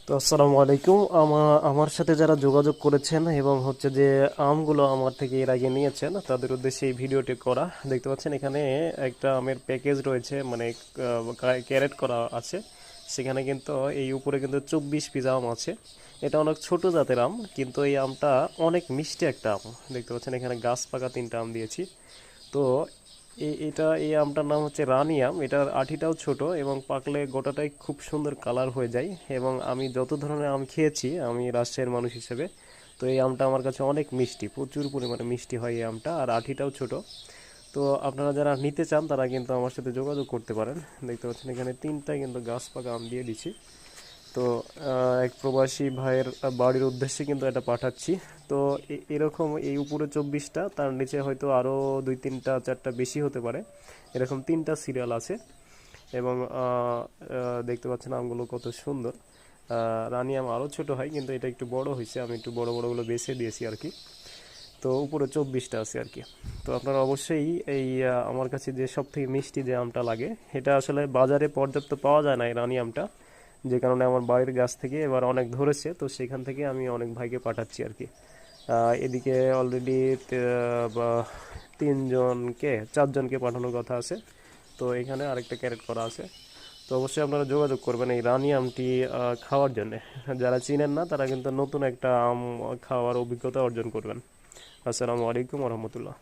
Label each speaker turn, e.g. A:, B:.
A: তো আসসালামু আলাইকুম। আমার সাথে যারা যোগাযোগ করেছেন এবং হচ্ছে যে আমগুলো আমার থেকে এর আগে নিয়েছেন তাদের উদ্দেশ্যে এই ভিডিওটি করা। দেখতে পাচ্ছেন এখানে একটা আমের প্যাকেজ রয়েছে, মানে ক্যারেট করা আছে। সেখানে কিন্তু এই উপরে কিন্তু 24 পিস আম আছে। এটা অনেক ছোট জাতের আম, কিন্তু এই আমটা অনেক মিষ্টি একটা আম। দেখতে পাচ্ছেন এখানে গাছ পাকা 3টা আম দিয়েছি। তো এই আমটার নাম হচ্ছে রানী আম। এটার আঠিটাও ছোট এবং পাকলে গোটাটাই খুব সুন্দর কালার হয়ে যায়। এবং আমি যত ধরনের আম খেয়েছি, আমি রাজশাহীর মানুষ হিসেবে, তো এই আমটা আমার কাছে অনেক মিষ্টি, প্রচুর পরিমাণে মিষ্টি হয় এই আমটা, আর আঠিটাও ছোট। তো আপনারা যারা নিতে চান তারা কিন্তু আমার সাথে যোগাযোগ করতে পারেন। দেখতে পাচ্ছেন এখানে 3টা কিন্তু গাছ পাকা আম দিয়ে দিচ্ছি। তো এক প্রবাসী ভাইয়ের বাড়ির উদ্দেশ্যে কিন্তু এটা পাঠাচ্ছি। তো এরকম এই উপরে 24টা, তার নিচে হয়তো আরও 2 3টা 4টা বেশি হতে পারে। এরকম 3টা সিরিয়াল আছে। এবং দেখতে পাচ্ছেন আমগুলো কত সুন্দর। রানী আম আরও ছোট হয়, কিন্তু এটা একটু বড় হয়েছে, আমি একটু বড় বড়গুলো বেছে দিয়েছি আর কি। তো উপরে 24টা আছে আর কি। তো আপনারা অবশ্যই এই আমার কাছে যে সব থেকে মিষ্টি যে আমটা লাগে, এটা আসলে বাজারে পর্যাপ্ত পাওয়া যায় না এই রানী আমটা। যে কারণে আমার বাড়ির গাছ থেকে এবার অনেক ধরেছে, তো সেখান থেকে আমি অনেক ভাইকে পাঠাচ্ছি আর কি। এদিকে অলরেডি 4জনকে পাঠানোর কথা আছে। তো এখানে আরেকটা ক্যারেট করা আছে। তো অবশ্যই আপনারা যোগাযোগ করবেন এই রানী আমটি খাওয়ার জন্য। যারা চিনেন না তারা কিন্তু নতুন একটা আম খাওয়ার অভিজ্ঞতা অর্জন করবেন। আসসালামু আলাইকুম রহমতুল্লাহ।